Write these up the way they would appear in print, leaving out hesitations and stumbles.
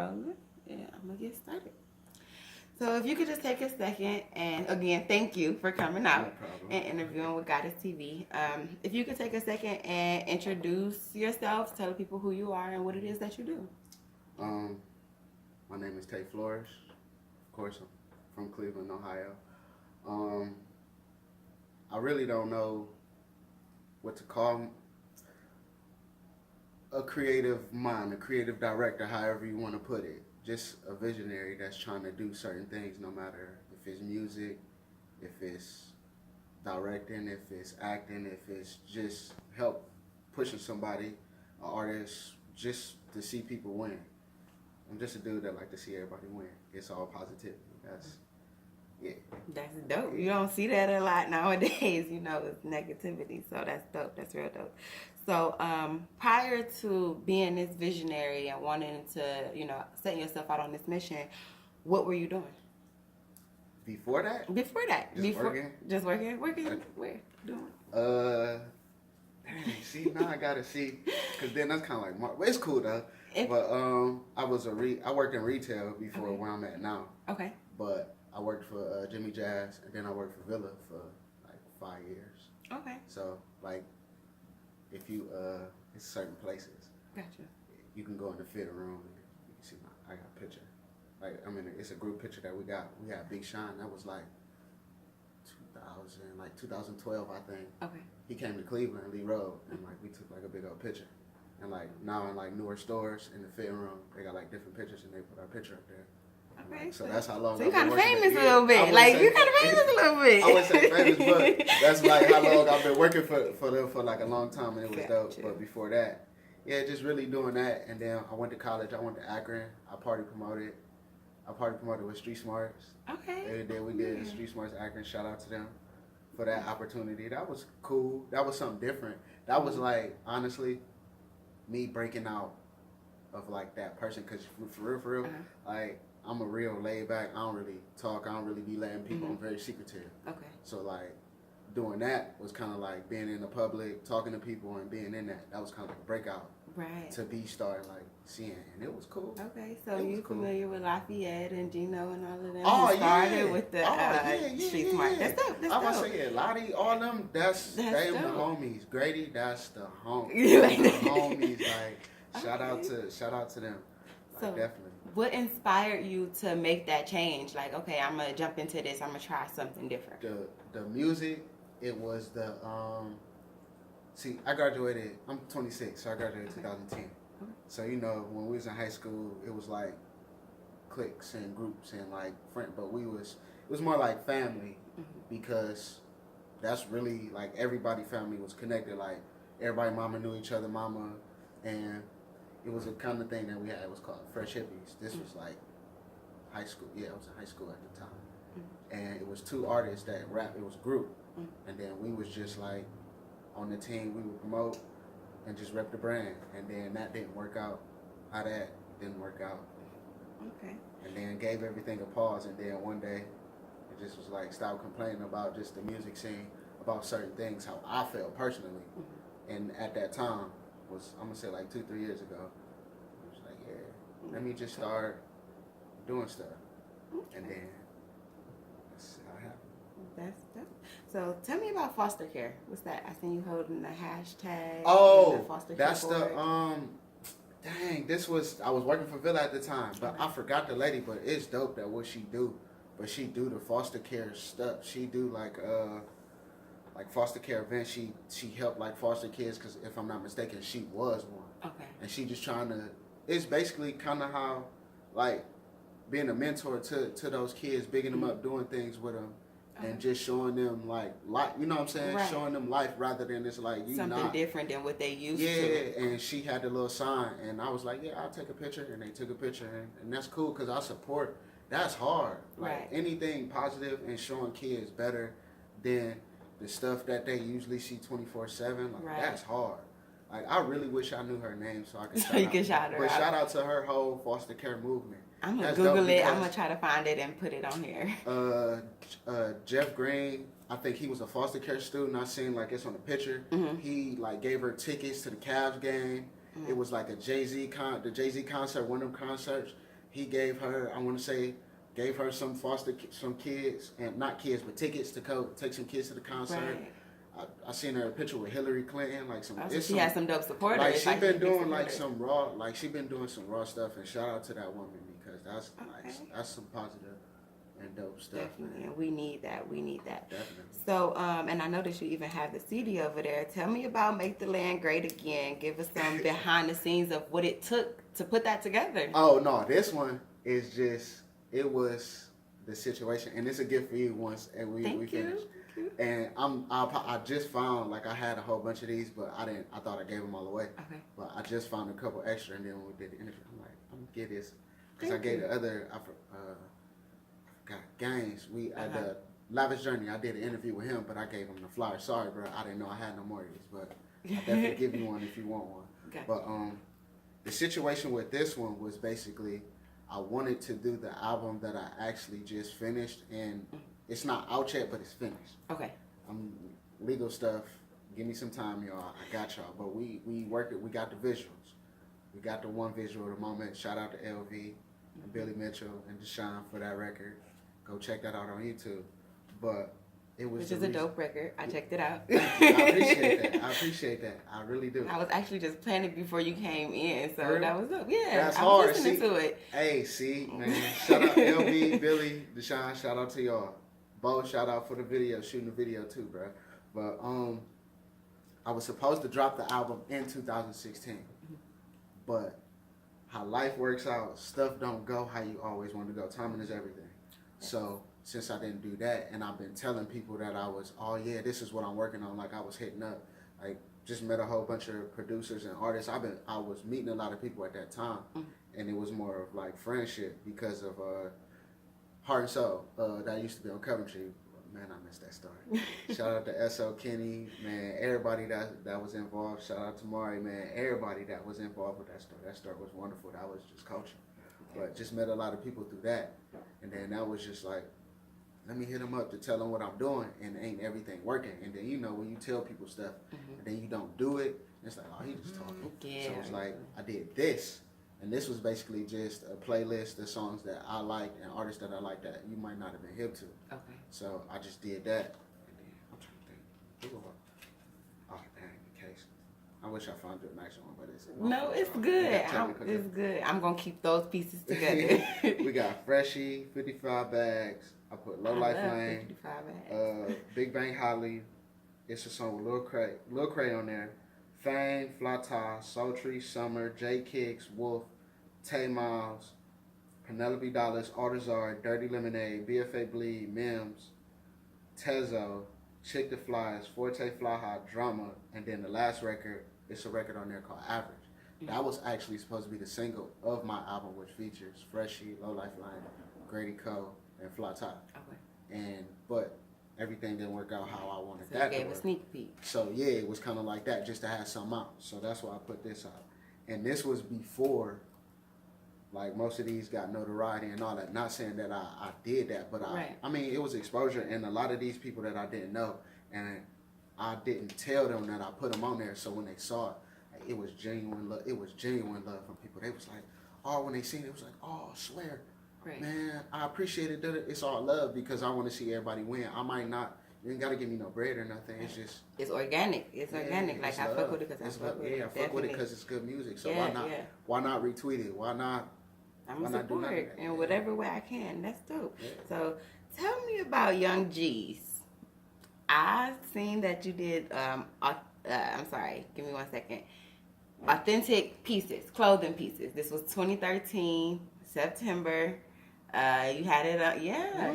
Rolling. Yeah, I'm gonna get started. So if you could just take a second, and again, thank you for coming No out problem. and interviewing with Goddess TV. If you could take a second and introduce yourself, tell people who you are and what it is that you do. Um, my name is Tay Flores. Of course, I'm from Cleveland, Ohio. Um, I really don't know what to call a creative mind, a creative director, however you want to put it. Just a visionary that's trying to do certain things, no matter if it's music, if it's directing, if it's acting, if it's just help pushing somebody, an artist, just to see people win. I'm just a dude that like to see everybody win. It's all positivity. That's yeah. That's dope. You don't see that a lot nowadays. It's negativity. So that's dope. That's real dope. So prior to being this visionary and wanting to, setting yourself out on this mission, what were you doing? Before that, Before that, working. Just working, where, doing. Dang, see now I gotta see, cause then that's kind of like it's cool though. But I worked in retail before Okay. where I'm at now. Okay. But I worked for Jimmy Jazz, and then I worked for Villa for like 5 years. Okay. So like, if you it's certain places Gotcha. you can go in the fitting room and you can see I got a picture. Like it's a group picture that we got. We had Big Sean. That was like 2012 I think. Okay. He came to Cleveland, Lee Road, and like we took like a big old picture. And like now in like newer stores in the fitting room, they got like different pictures and they put our picture up there. Okay. So that's how long. So you I've been kind of working famous at- a little Yeah, I bit. wouldn't Like say- you kind of famous a little bit. I wouldn't say famous, but that's like how long I've been working for them for like a long time, and it was Gotcha. dope. But before that, yeah, just really doing that. And then I went to college. I went to Akron. I party promoted with Street Smarts. Okay. We did Yeah. Street Smarts Akron. Shout out to them for that opportunity. That was cool. That was something different. That was like honestly me breaking out of like that person, because for real, like I'm a real laid back. I don't really talk. I don't really be letting people. I'm very secretive. Okay. So like doing that was kind of like being in the public, talking to people, and being in that. That was kind of like a breakout Right. to be starting like seeing, and it was cool. Okay, so It was you cool. familiar with Lafayette and Gino and all of them? Oh, who started yeah. with the Yeah, Street yeah, Smart. yeah. That's dope. That's I was dope. say, yeah, Lottie, all them, That's they the dope. homies. Grady, that's the homie. You like the that? homies, like shout out to them. Like, So- definitely. What inspired you to make that change? Like, okay, I'm gonna jump into this. I'm gonna try something different. The music, it was the see, I graduated, I'm 26, so I graduated in 2010. Okay. So when we was in high school, it was like cliques and groups and like friend, but it was more like family, because that's really like everybody family was connected. Like everybody mama knew each other mama, and it was a kind of thing that we had. It was called Fresh Hippies. This was like high school. Yeah, I was in high school at the time, and it was two artists that rap. It was a group, and then we was just like on the team. We would promote and just rep the brand, and then that didn't work out. How that didn't work out, Okay. and then gave everything a pause. And then one day, it just was like stop complaining about just the music scene, about certain things, how I felt personally. And at that time was, I'm gonna say like 2-3 years ago, I was like, yeah, let me just start doing stuff, and then that's how it happened. That's dope. So tell me about foster care. What's that? I seen you holding the hashtag. Oh, the foster care that's board. dang, I was working for Villa at the time, but I forgot the lady, but it's dope that what she do. But she do the foster care stuff. She do like foster care events. She helped like foster kids, because if I'm not mistaken, she was one. Okay. And she just trying to, it's basically kind of how, like, being a mentor to those kids, bigging them up, doing things with them, and just showing them, like, life, you know what I'm saying? Right. Showing them life rather than it's like, you Something not. different than what they used to. Yeah, and she had the little sign, and I was like, yeah, I'll take a picture, and they took a picture, and that's cool, because I support, that's hard. Like, Right. anything positive and showing kids better than the stuff that they usually see 24/7, like, Right. that's hard. Like, I really wish I knew her name so I could So you can shout her But out. shout out to her whole foster care movement. I'm gonna That's Google dope it. I'm because- gonna try to find it and put it on here. Jeff Green, I think he was a foster care student. I seen like it's on the picture. He like gave her tickets to the Cavs game. It was like a the Jay-Z concert, one of them concerts. he gave her, I want to say, gave her some kids, and not kids, but tickets to go take some kids to the concert. Right. I seen her a picture with Hillary Clinton, like some. So she has some dope supporters. Like she been doing like some raw, like she been doing some raw stuff, and shout out to that woman because that's that's some positive and dope stuff. Definitely, man. and we need that. We need that. Definitely. So, and I noticed you even have the CD over there. Tell me about Make the Land Great Again. Give us some behind the scenes of what it took to put that together. Oh no, this one is just it was the situation, and it's a gift for you once and we finish. And I just found like I had a whole bunch of these, but I thought I gave them all away. Okay. But I just found a couple extra, and then when we did the interview, I'm like, I'm gonna get this because I gave the other I forgot Gaines. At the Lavish Journey, I did an interview with him, but I gave him the flyer. Sorry, bro, I didn't know I had no more of these, but I'll definitely give you one if you want one. Okay. But the situation with this one was basically I wanted to do the album that I actually just finished, and it's not out yet, but it's finished. Okay. Legal stuff. Give me some time, y'all. I got y'all. But we work it. We got the visuals. We got the one visual at the moment. Shout out to LV and Billy Mitchell and Deshaun for that record. Go check that out on YouTube. But it was Which is a dope record. I checked it out. I appreciate that. I appreciate that. I really do. I was actually just playing it before you came in, so Really? that was dope. Yeah, That's I was hard. listening See? to it. Hey, see, man. Shout out LV, Billy, Deshaun. Shout out to y'all. Bo, shout out for the video, shooting the video too, bro. But I was supposed to drop the album in 2016, but how life works out, stuff don't go how you always want to go. Timing is everything. So since I didn't do that, and I've been telling people that I was, oh yeah, this is what I'm working on. Like I was hitting up, like just met a whole bunch of producers and artists. I was meeting a lot of people at that time, and it was more of like friendship because of Heart and Soul that used to be on Coventry. Man, I missed that story. Shout out to S.O. Kenny, man, everybody that was involved. Shout out to Mari, man, everybody that was involved with that story. That story was wonderful. That was just culture. But just met a lot of people through that. And then that was just like, let me hit them up to tell them what I'm doing, and ain't everything working. And then, you know, when you tell people stuff, and then you don't do it, it's like, oh, he just talking. Yeah. So it's like, I did this. And this was basically just a playlist of songs that I liked and artists that I liked that you might not have been hip to. Okay. So I just did that. And then I'm trying to think. Oh, dang, the case. I wish I found you a nice one, but it's... No, it's good. It's good. I'm going to keep those pieces together. We got Freshie, 55 Bags. I put Low Life Lane. 55 Bags. Big Bang Holly. It's a song with Lil Cray on there. Fame, Flata, Sultry, Summer, J Kicks, Wolf, Tay Miles, Penelope Dollars, Artazar, Dirty Lemonade, BFA Bleed, Mims, Tezo, Chick the Flies, Forte Fly Hot, Drama, and then the last record, it's a record on there called Average. That was actually supposed to be the single of my album, which features Freshie, Low Life Line, Grady Cole, and Flata. Okay. But everything didn't work out how I wanted So that you to gave work. a sneak peek. So yeah, it was kind of like that, just to have something out. So that's why I put this out. And this was before, like, most of these got notoriety and all that. Not saying that I did that, but I mean, it was exposure. And a lot of these people that I didn't know, and I didn't tell them that I put them on there. So when they saw it, like, it was genuine love. It was genuine love from people. They was like, oh, when they seen it, it was like, oh, I swear. Right. Man, I appreciate it. It's all love because I want to see everybody win. I might not, you ain't got to give me no bread or nothing. It's just... It's organic. It's organic. Like, I fuck with it because I fuck with it. Yeah, I fuck with it because it's good music. So Yeah, why not retweet it? Why not? I'm Why gonna not do support nothing? in whatever way I can. That's dope. Yeah. So, tell me about Young G's. I seen that you did. I'm sorry. Give me 1 second. Authentic pieces, clothing pieces. This was 2013 September. You had it up. Yeah.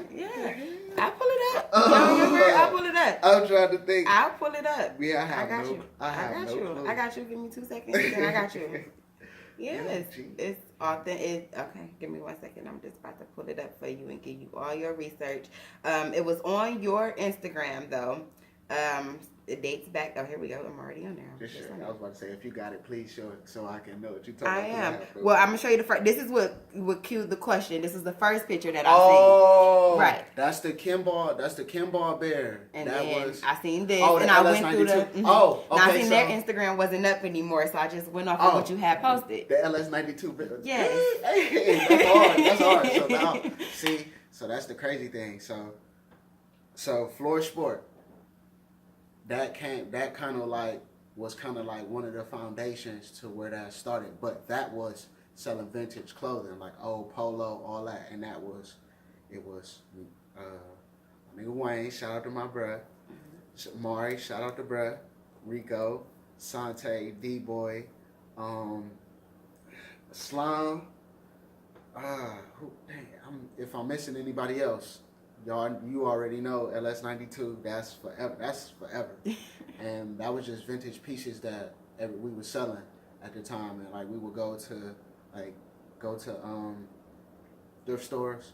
I'll pull it up. You don't remember? I'll pull it up. I'm trying to think. I'll pull it up. Yeah, I got you. clue. I got you. Give me 2 seconds. Then I got you. Yes, it's authentic. Okay, give me 1 second. I'm just about to pull it up for you and give you all your research. It was on your Instagram though. It dates back. Oh, here we go. I'm already on there. Just sure. I was about to say, if you got it, please show it so I can know what you're talking about. I am. Well, I'm gonna show you the first. This is what cued the question. This is the first picture that I seen. Right. That's the Kimball. That's the Kimball Bear. And that then was. I seen this, Oh, and the I went through the. LS92. Oh, okay. Now I seen so their Instagram wasn't up anymore, so I just went off of what you had posted. The LS92. Yes. Hey, that's hard. about. See, so that's the crazy thing. So Flourish Sport, that kind of like was kind of like one of the foundations to where that started. But that was selling vintage clothing, like old polo, all that, and it was my nigga Wayne, shout out to my bruh, Mari, shout out to bruh, Rico, Sante, D-Boy, Slime, if I'm missing anybody else, y'all, you already know LS92. That's forever. That's forever. And that was just vintage pieces that we were selling at the time, and like we would go to thrift stores,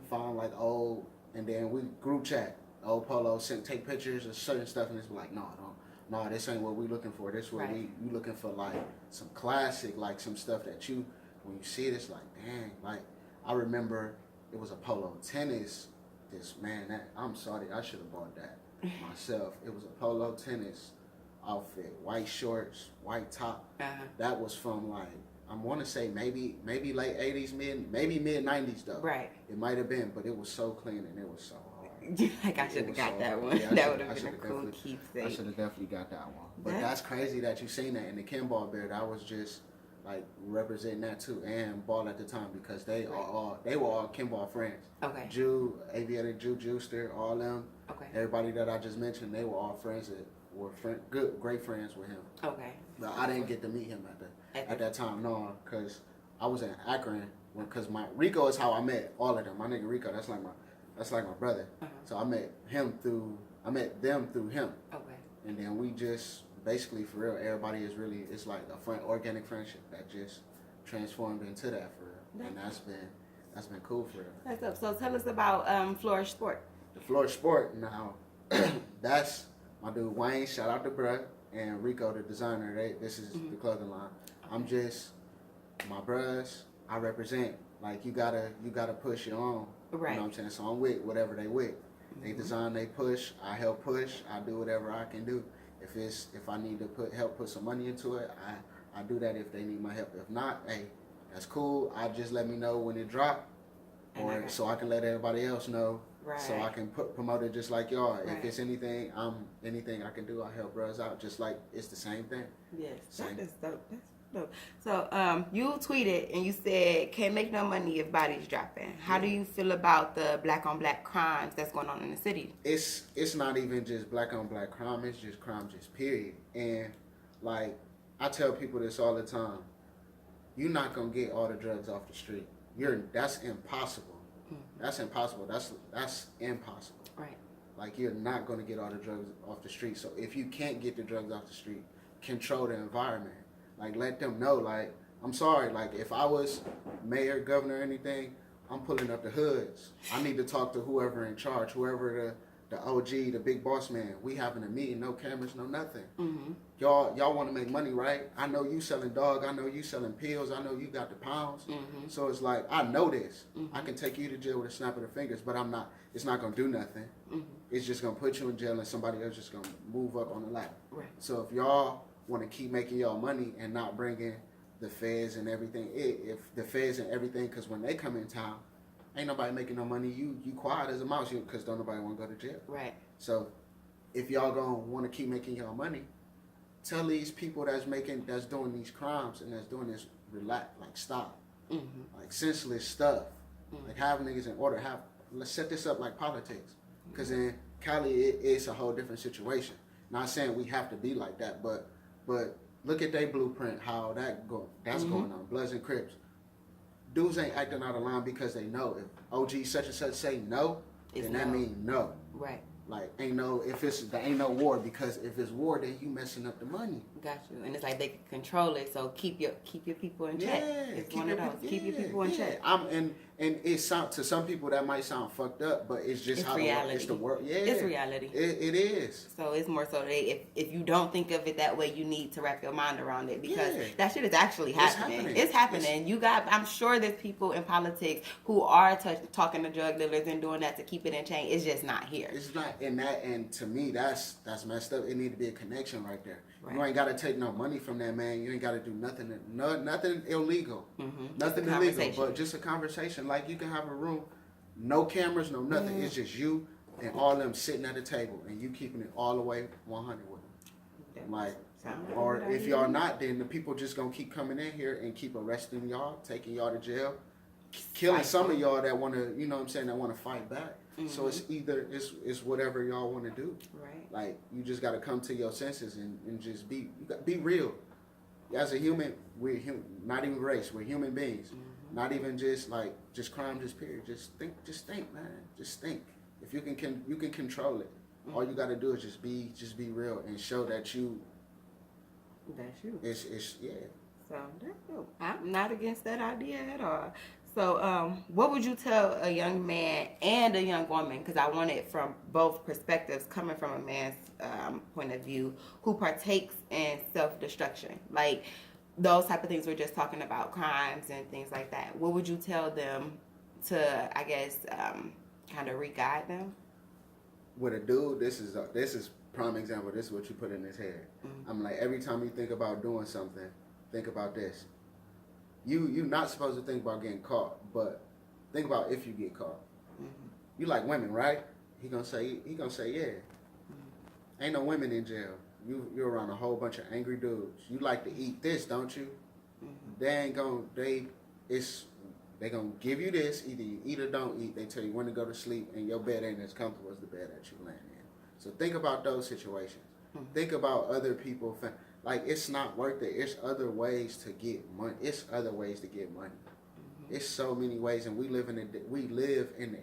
find like old, and then we group chat old polo, take pictures of certain stuff, and it's like, no, this ain't what we looking for. This what we looking for, like some classic, like some stuff that you, when you see it, it's like, dang. Like I remember it was a polo tennis. I'm sorry, I should have bought that myself. It was a polo tennis outfit, white shorts, white top. That was from like, I want to say maybe late 80s, maybe mid 90s though. Right. It might have been, but it was so clean and it was so hard. Like I should have got that one. Yeah, That would have been a cool keepsake. I should have definitely got that one. But that's crazy that you seen that in the Kimball Bear. That was just like representing that too, and Ball at the time, because they were all Kimball friends. Okay. Jew, Aviator, Juicer, all them. Okay. Everybody that I just mentioned, they were all friends that were great friends with him. Okay. But I didn't get to meet him at that time, no, because I was in Akron. Because my Rico is how I met all of them. My nigga Rico, that's like my brother. So I met them through him. Okay. And then we just basically, for real, everybody is really, it's like a organic friendship that just transformed into that for real. And that's been cool for real. That's up. So tell us about Flourish Sport. The Flourish Sport, now, that's my dude Wayne, shout out to bruh, and Rico, the designer. This is the clothing line. I'm just, my bruhs, I represent. Like, you gotta push your own. Right. You know what I'm saying? So I'm with whatever they with. They design, they push, I help push, I do whatever I can do. If I need to help put some money into it, I do that if they need my help. If not, hey, that's cool. I just let me know when it drop, or so I can let everybody else know. Right. So I can promote it just like y'all. Right. If it's anything I can do, I help bros out. Just like it's the same thing. Yes, that is dope. That's dope. So you tweeted and you said, "Can't make no money if bodies dropping." How do you feel about the black on black crimes that's going on in the city? It's not even just black on black crime. It's just crime, just period. And like I tell people this all the time, you're not gonna get all the drugs off the street. That's impossible. That's impossible. That's impossible. Right. Like you're not gonna get all the drugs off the street. So if you can't get the drugs off the street, control the environment. Like let them know. Like I'm sorry. Like if I was mayor, governor, anything, I'm pulling up the hoods. I need to talk to whoever in charge, whoever the OG, the big boss man. We having a meeting, no cameras, no nothing. Y'all want to make money, right? I know you selling dog. I know you selling pills. I know you got the pounds. So it's like, I know this. I can take you to jail with a snap of the fingers, but it's not going to do nothing. It's just going to put you in jail and somebody else just going to move up on the ladder. Right. So if y'all want to keep making y'all money and not bringing the feds and everything, if the feds and everything, because when they come in town, ain't nobody making no money. You quiet as a mouse because don't nobody want to go to jail. Right. So if y'all gonna want to keep making y'all money, tell these people that's doing these crimes and that's doing this, relax, like stop. Like senseless stuff. Like have niggas in order. Let's set this up like politics. Because in Cali, it's a whole different situation. Not saying we have to be like that, but look at their blueprint, how that's going on. Bloods and Crips. Dudes ain't acting out of line because they know. If OG such and such say no, then that means no. Right. Like ain't no war, because if it's war, then you messing up the money. Got you. And it's like they can control it, so keep your people in check. It's one of those. Keep your people in check. And it to some people that might sound fucked up, but it's just how reality. It's the world. Yeah. It's reality. It is. So it's more so if you don't think of it that way, you need to wrap your mind around it, because that shit is actually happening. It's happening. I'm sure there's people in politics who are talking to drug dealers and doing that to keep it in check. It's just not here. It's not. And to me, that's messed up. It need to be a connection right there. Right. You ain't got to take no money from that man. You ain't got to do nothing illegal. Nothing illegal, but just a conversation. conversation. Like you can have a room, no cameras, no nothing. It's just you and all of them sitting at a table, and you keeping it all the way 100 with them. Like, or if y'all not, then the people just gonna keep coming in here and keep arresting y'all, taking y'all to jail, killing some of y'all that wanna, you know what I'm saying, that wanna fight back. So it's either it's whatever y'all wanna do. Right. Like you just gotta come to your senses and just be real. As a human, we're human, not even race. We're human beings. Not even just crime, just period. Just think, man. Just think. If you can control it. All you gotta do is just be real and show that you. That's you. It's yeah. So that's dope. I'm not against that idea at all. So, what would you tell a young man and a young woman? Because I want it from both perspectives, coming from a man's point of view, who partakes in self-destruction, like those type of things we're just talking about, crimes and things like that. What would you tell them to, I guess, kind of re-guide them? With a dude, this is prime example. This is what you put in his head. I'm like, every time you think about doing something, think about this. You're not supposed to think about getting caught, but think about if you get caught. You like women, right? He gonna say yeah. Ain't no women in jail. You're around a whole bunch of angry dudes. You like to eat this, don't you? They gonna give you this. Either you eat or don't eat. They tell you when to go to sleep, and your bed ain't as comfortable as the bed that you laying in. So think about those situations. Think about other people. Like, it's not worth it. It's other ways to get money. It's other ways to get money. It's so many ways, and we live in the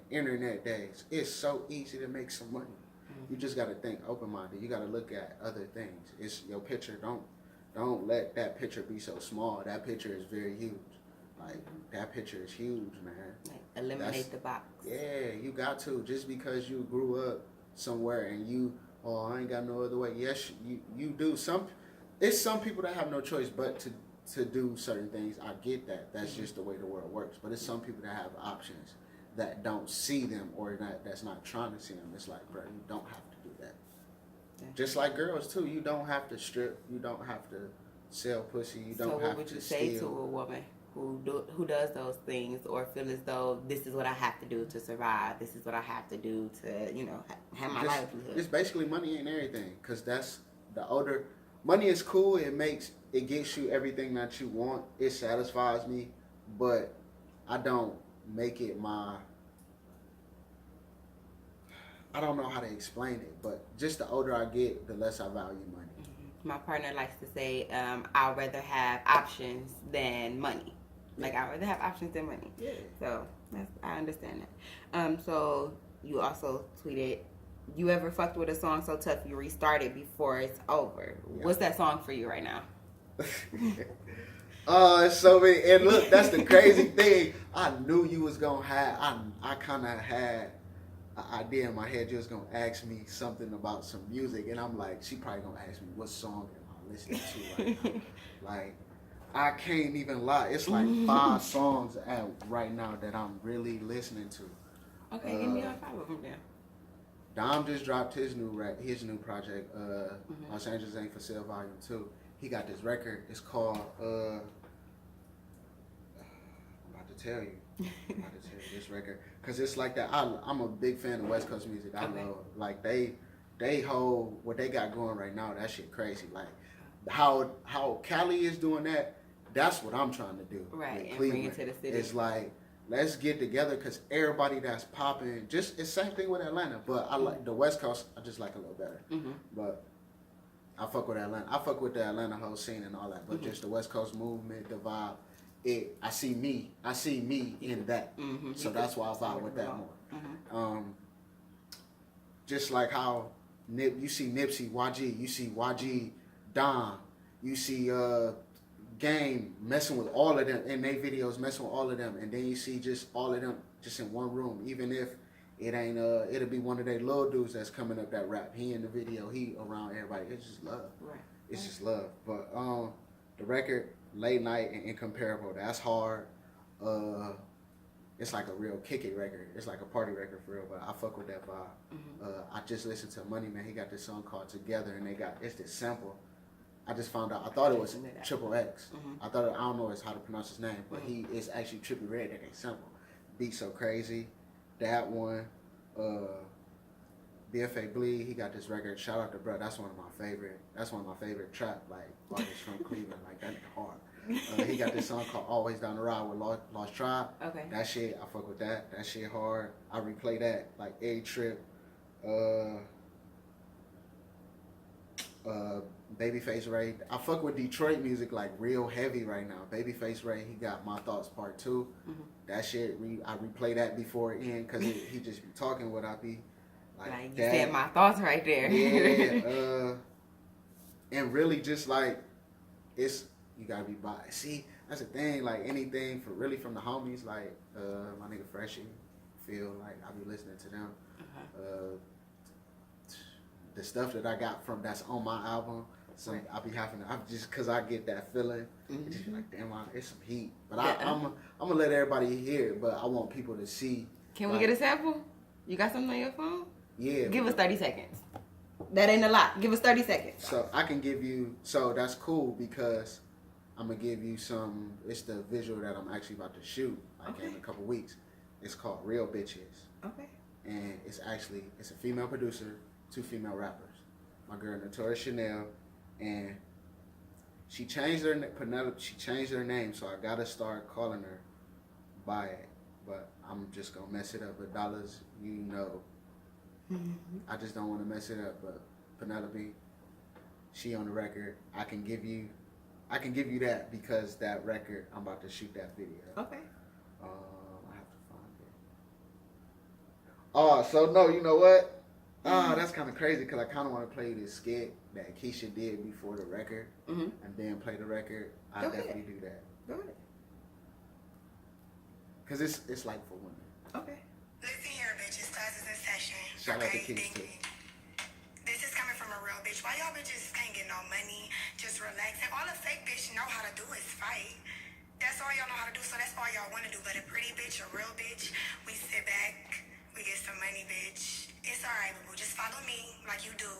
internet days. It's so easy to make some money. You just got to think open-minded. You got to look at other things. It's your picture. Don't let that picture be so small. That picture is very huge. Like, that picture is huge, man. Like, eliminate the box. Yeah, you got to. Just because you grew up somewhere and I ain't got no other way. Yes, you do. It's some people that have no choice but to do certain things. I get that. That's just the way the world works. But it's some people that have options that don't see them or that's not trying to see them. It's like, bro, you don't have to do that. Yeah. Just like girls too. You don't have to strip. You don't have to sell pussy. You don't have to steal. So what would you say to a woman who does those things, or feel as though this is what I have to do to survive? This is what I have to do to, have my livelihood. It's basically money ain't everything, because that's the older. Money is cool. It gets you everything that you want. It satisfies me, but I don't make it I don't know how to explain it, but just the older I get, the less I value money. My partner likes to say, I'd rather have options than money. Like, I'd rather have options than money. Yeah. So, I understand that. So, you also tweeted, you ever fucked with a song so tough you restart it before it's over? Yeah. What's that song for you right now? It's so many. And look, that's the crazy thing. I knew you was going to have, I kind of had an idea in my head you was going to ask me something about some music. And I'm like, she probably going to ask me, what song am I listening to right now? Like, I can't even lie. It's like 5 songs right now that I'm really listening to. Okay, give me all 5 of them then. Dom just dropped his new project, Los Angeles Ain't For Sale Volume 2. He got this record. It's called, I'm about to tell you this record. Because it's like that. I'm a big fan of West Coast music. I love, like, they hold what they got going right now. That shit crazy. Like, how Cali is doing that, that's what I'm trying to do. Right, and bring it to the city. It's like, let's get together, because everybody that's popping, just it's same thing with Atlanta, but I like the West Coast. I just like a little better. But I fuck with Atlanta. I fuck with the Atlanta whole scene and all that. But just the West Coast movement, the vibe. I see me in that. So that's why I vibe with that more. Just like how you see Nipsey, YG, you see YG, Don, you see Game messing with all of them in their videos, messing with all of them, and then you see just all of them just in one room. Even if it ain't, it'll be one of their little dudes that's coming up that rap. He in the video, he around everybody. It's just love. Right. It's just love. But the record, Late Night and Incomparable, that's hard. It's like a real kick it record. It's like a party record for real. But I fuck with that vibe. I just listened to Money Man. He got this song called Together, and it's this sample. I just found out. I thought it was Triple X. I don't know how to pronounce his name, but he is actually Trippie Redd that they sample. Beat So Crazy. That one. BFA Bleed, he got this record. Shout out to bro. That's one of my favorite. That's one of my favorite trap like artists from Cleveland. Like that nigga hard. He got this song called Always Down the Ride with Lost Tribe. Okay. That shit, I fuck with that. That shit hard. I replay that like every trip. Babyface Ray. I fuck with Detroit music like real heavy right now. Babyface Ray, he got My Thoughts Part 2. Mm-hmm. That shit, I replay that before it end because he just be talking what I be like you that. said my thoughts right there. Yeah. And really just like, it's, you gotta be by. See, that's the thing, like anything for really from the homies, like my nigga Freshie, feel like I be listening to them. The stuff that I got from that's on my album, so I be having to, I'm just cause I get that feeling, it's just like damn, it's some heat. But I'm gonna let everybody hear it, but I want people to see. Can we get a sample? You got something on your phone? Yeah. Give us 30 seconds. That ain't a lot. Give us 30 seconds. So I can give you, so that's cool because I'm gonna give you some, it's the visual that I'm actually about to shoot like in a couple weeks. It's called Real Bitches. Okay. And it's a female producer, 2 female rappers. My girl Notorious Chanel, and she changed her Penelope. She changed her name, so I gotta start calling her by it. But I'm just gonna mess it up. But Dollars, you know, I just don't want to mess it up. But Penelope, she on the record. I can give you that because that record, I'm about to shoot that video. Okay. I have to find it. Oh, so no, you know what? That's kind of crazy because I kind of want to play this skit that Keisha did before the record, and then play the record. I definitely do that. Go ahead. Cause it's like for women. Okay. Listen here, bitches. Class is in session. Shout out to Keisha too. This is coming from a real bitch. Why y'all bitches can't get no money? Just relax. And all a fake bitch know how to do is fight. That's all y'all know how to do. So that's all y'all want to do. But a pretty bitch, a real bitch, we sit back, we get some money, bitch. It's alright, boo. Just follow me like you do,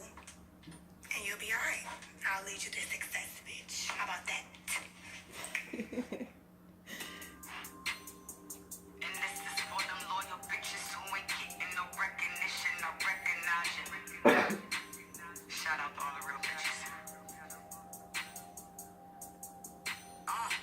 and you'll be alright. I'll lead you to success, bitch. How about that? And this is for them loyal bitches who ain't getting no recognition. I recognize you. Shout out to all the real bitches.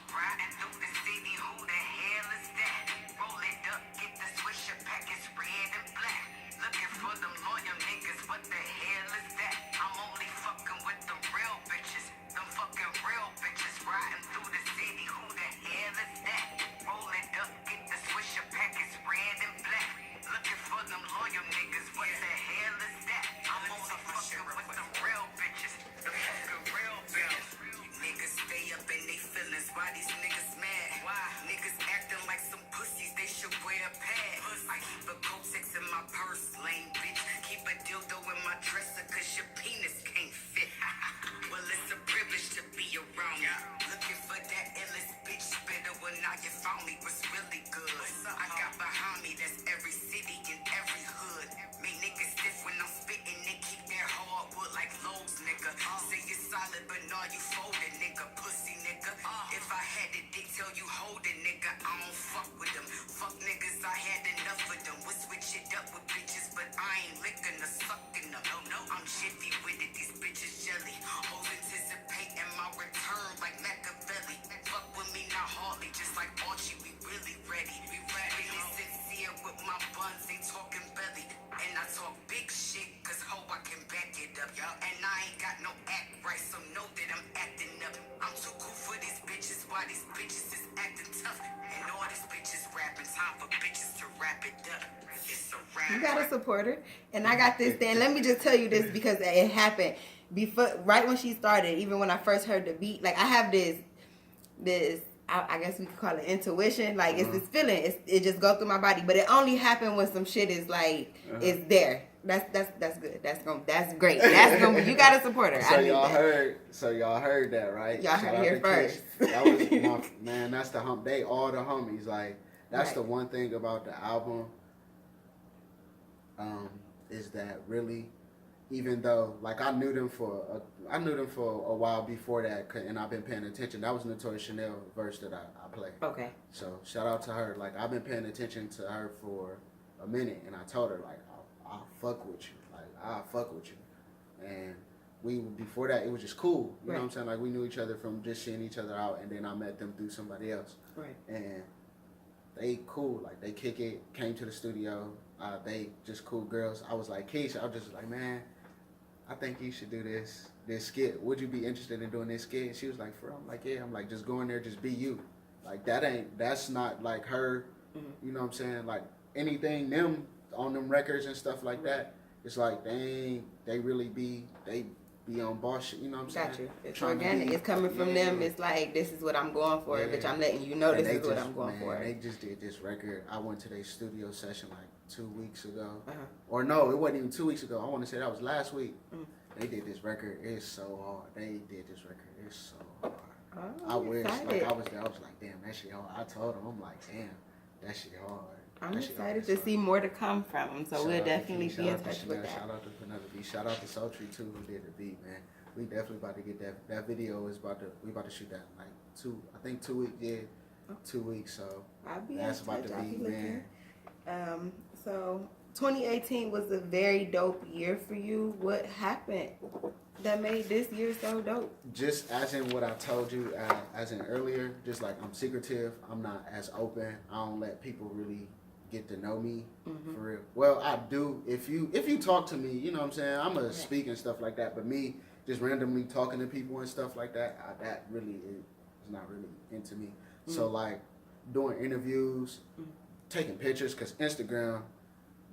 Riding through the city, who the hell is that? Roll it up, get the swisher package red and black. Looking for them loyal niggas, what the hell is that? I'm only fucking with the real bitches. Them fucking real bitches riding through the city, who the hell is that? Roll it up, get the swisher package red and black. Looking for them loyal niggas, what the hell is that? I'm only fucking with the real bitches. The fucking real bitches. Niggas stay up in they feelings, why these niggas mad? Why? Niggas acting like some pussies, they should wear a pad. I keep a Kotex in my purse, lame bitch. Keep a dildo in my dresser, cause your penis can't fit. Well, it's a privilege to be around me. Looking for that illest bitch, better when I you found me was really good. I got behind me, that's every city and every hood. Make niggas stiff when I'm spitting, they keep their hardwood like Lowe's, nigga. Say you're solid, but no, you folded, nigga. Pussy, nigga. If I had a dick, tell you hold it, nigga. I don't fuck with them. Fuck niggas, I had enough of them. We'll switch it up with bitches, but I ain't licking or sucking them. No, I'm jiffy with it, these bitches jelly. Hoes anticipating my return like Machiavelli. Fuck with me, not hardly, just like Archie, we really ready. We ready. Really sincere with my buns, ain't talking belly. And I talk big shit, cause ho, I can back it up. And I ain't got no act right, so know that I'm acting up. I'm too cool for these bitches, why these bitches is acting tough. And all these bitches rapping, time for bitches to wrap it up. It's a rap. You got a supporter, and I got this thing. Let me just tell you this because it happened before, right when she started. Even when I first heard the beat, like I have this. I guess we could call it intuition. Like it's this feeling. It just goes through my body, but it only happened when some shit is like it's there. That's good. That's great. That's gonna be, you got a supporter. So y'all heard that, right? Y'all heard it here first. That was my man. That's the hump. They all the homies. Like that's the one thing about the album. Is that really even though like I knew them for a while before that, and I've been paying attention. That was Notorious Chanel verse that I played. Okay. So shout out to her. Like I've been paying attention to her for a minute, and I told her like I'll fuck with you. Like I'll fuck with you. And before that it was just cool. You know what I'm saying? Like we knew each other from just seeing each other out, and then I met them through somebody else. Right. And they cool. Like they kick it. Came to the studio. They just cool girls. I was like, Keisha, I was just like, man, I think you should do this skit. Would you be interested in doing this skit? And she was like, for real? I'm like, yeah. I'm like, just go in there, just be you. Like that's not like her. Mm-hmm. You know what I'm saying? Like anything them on them records and stuff like that. It's like they really be on boss shit. You know what I'm saying? Got you. It's organic. It's coming from them. It's like, this is what I'm going for. Bitch, I'm letting you know this is what I'm going for. They just did this record. I went to their studio session like 2 weeks ago. Or no, it wasn't even 2 weeks ago. I want to say that was last week. They did this record. It's so hard. They did this record. It's so hard. I wish. Like I was there. I was like, damn, that shit hard. I told them, I'm like, damn, that shit hard. I'm excited to see more to come from them, so we'll definitely be in touch with that. Shout out to Penelope. Shout out to Sultry too, who did the beat, man. We definitely about to get that video is we about to shoot that like 2 weeks, yeah, 2 weeks. So that's about to be, man. So 2018 was a very dope year for you. What happened that made this year so dope? Just as in what I told you, as in earlier, just like I'm secretive. I'm not as open. I don't let people really get to know me for real. Well, I do. If you talk to me, you know what I'm saying? I'm gonna speak and stuff like that. But me just randomly talking to people and stuff like that, that really is not really into me. So like doing interviews, taking pictures, because Instagram,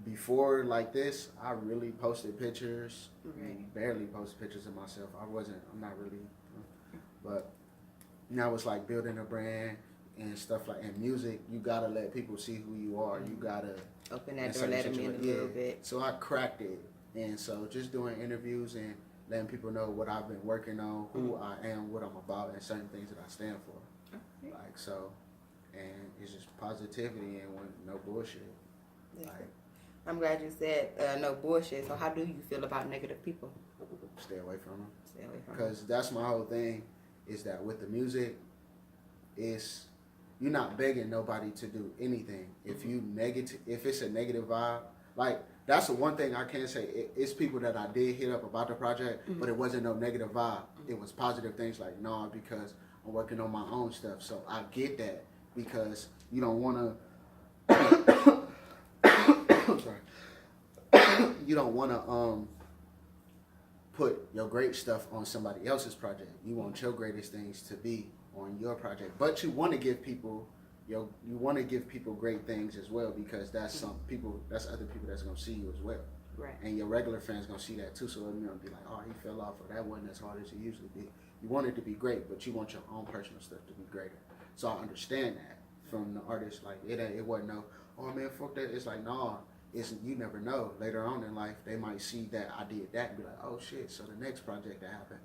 before like this, I really posted pictures. Barely posted pictures of myself. I'm not really, but now it's like building a brand and stuff like, and music, you gotta let people see who you are. You gotta open that door, let them in a little bit. So I cracked it, and so just doing interviews and letting people know what I've been working on, who I am, what I'm about, and certain things that I stand for. Like so, and it's just positivity and no bullshit. Like, I'm glad you said no bullshit. So how do you feel about negative people? Stay away from them. Stay away from them. Because that's my whole thing, is that with the music, you're not begging nobody to do anything. If it's a negative vibe, like that's the one thing I can say. It's people that I did hit up about the project, but it wasn't no negative vibe. It was positive things like, no, because I'm working on my own stuff. So I get that, because you don't want to. Sorry. You don't want to put your great stuff on somebody else's project. You want your greatest things to be on your project, but you want to give people great things as well, because that's other people that's gonna see you as well, right? And your regular fans gonna see that too, so they're gonna be like, oh, he fell off, or that wasn't as hard as it usually be. You want it to be great, but you want your own personal stuff to be greater. So I understand that from the artist. Like it wasn't no, oh man, fuck that. It's like, nah, you never know. Later on in life, they might see that I did that and be like, oh shit. So the next project that happened,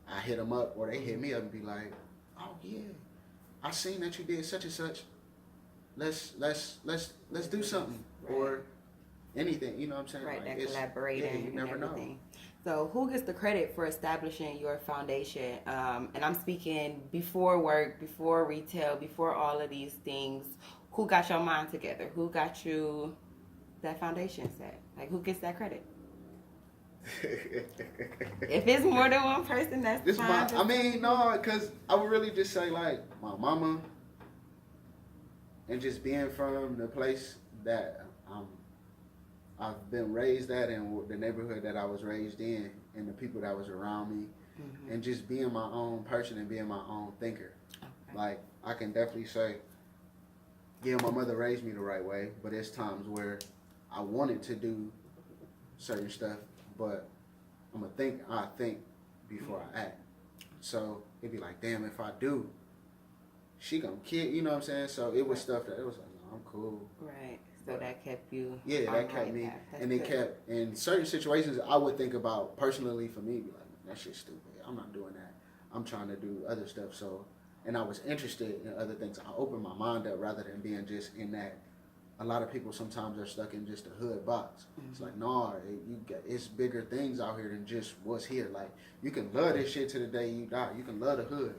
I hit them up, or they hit me up and be like, oh yeah, I seen that you did such and such. Let's do something, or anything. You know what I'm saying? Right, like, that collaborating. You never know. So who gets the credit for establishing your foundation? And I'm speaking before work, before retail, before all of these things. Who got your mind together? Who got you that foundation set? Like, who gets that credit? If it's more than one person, that's fine. Because I would really just say like my mama, and just being from the place that I've been raised at, and the neighborhood that I was raised in, and the people that was around me, and just being my own person and being my own thinker. Okay. Like I can definitely say, yeah, my mother raised me the right way, but there's times where I wanted to do certain stuff, but I think before I act. So it'd be like, damn, if I do, she gonna kill, you know what I'm saying? So it was stuff that it was like, no, I'm cool. Right. So that kept you. Yeah, that kept me. And it kept, in certain situations, I would think about personally for me, be like, that shit's stupid. I'm not doing that. I'm trying to do other stuff. So, and I was interested in other things. I opened my mind up rather than being just in that a lot of people sometimes are stuck in just a hood box. It's like, nah, it's bigger things out here than just what's here. Like, you can love this shit to the day you die. You can love the hood,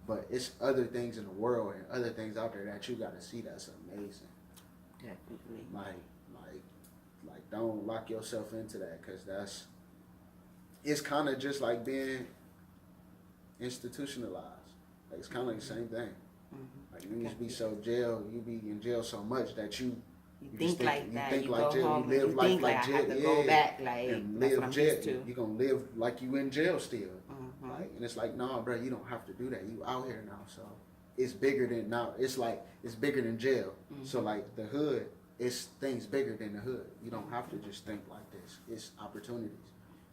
but it's other things in the world and other things out there that you got to see that's amazing. Definitely. Like, don't lock yourself into that, because it's kind of just like being institutionalized. Like, it's kind of like the same thing. Like, you just be you be in jail so much that you think like that. think You like go jail. home You live and life think like like I jail. have to go back. Like, and that's live what I'm jail. used to. You're gonna live like you in jail still. Like, and it's like, nah, bro, you don't have to do that. You out here now, so it's bigger than now. It's like it's bigger than jail. So like the hood, it's things bigger than the hood. You don't have to just think like this. It's opportunities.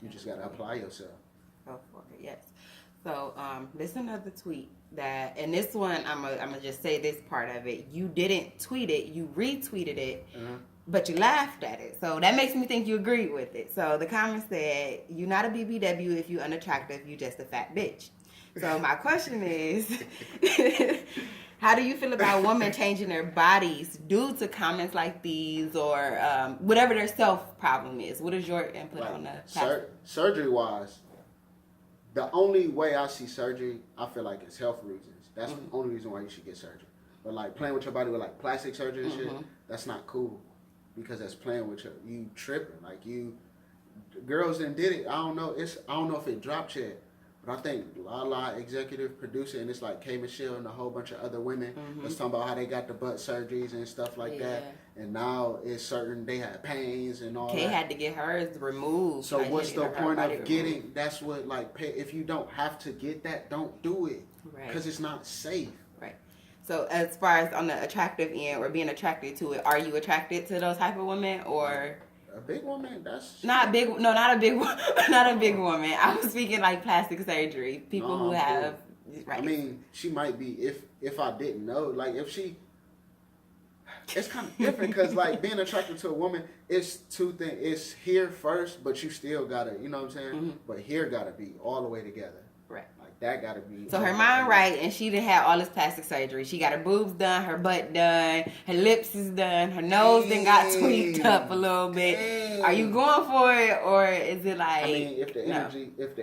You just gotta apply yourself. Go for it, yes. So, this is another tweet that, and this one, I'm gonna just say this part of it. You didn't tweet it, you retweeted it, but you laughed at it. So that makes me think you agreed with it. So the comment said, "You not a BBW if you unattractive, you just a fat bitch." So my question is, how do you feel about women changing their bodies due to comments like these, or whatever their self problem is? What is your input on the surgery wise? The only way I see surgery, I feel like it's health reasons. That's the only reason why you should get surgery. But like playing with your body with like plastic surgery and shit, that's not cool, because that's playing with you tripping. Like girls that did it. I don't know if it dropped yet, but I think Lala, executive producer, and it's like K Michelle and a whole bunch of other women was talking about how they got the butt surgeries and stuff like that. And now it's certain they had pains and all Kay that. had to get hers removed. So like, what's the point of getting? removed. That's what if you don't have to get that, don't do it, Right. because it's not safe. Right. So as far as on the attractive end or being attracted to it, are you attracted to those type of women, or A big woman, that's not big? No, not a big, not a big woman. I was speaking like plastic surgery. People who I'm have. cool. Right. I mean, she might be if I didn't know. Like if she. It's kind of different, because like being attracted to a woman, it's two things. It's here first, but you still gotta, you know what I'm saying? But here gotta be all the way together. Right. Like that gotta be. So her mind right, and she done had all this plastic surgery. She got her boobs done, her butt done, her lips is done, her nose then got tweaked up a little bit. Are you going for it, or is it like? I mean, if the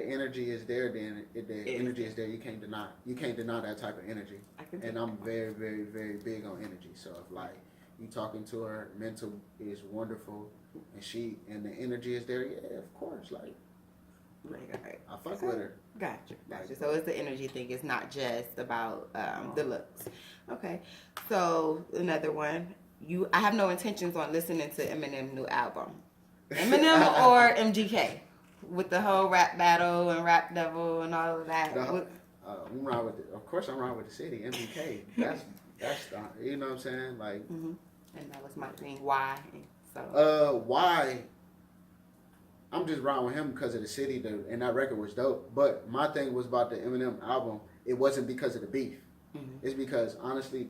energy is there, then if the energy is there, you can't deny that type of energy. And I'm very, very, very big on energy. So if like you talking to her, mental is wonderful, and the energy is there, yeah, of course, like. Right. I fuck with her. Gotcha. So it's the energy thing. It's not just about the looks. Okay. So another one. I have no intentions on listening to Eminem's new album. Eminem or MGK? With the whole rap battle and Rap Devil and all of that. I'm riding with it. Of course, I'm riding with the city. MGK. That's the, you know what I'm saying? Like. And that was my thing. Why? So. Why? I'm just riding with him because of the city, and that record was dope. But my thing was about the Eminem album. It wasn't because of the beef. It's because, honestly,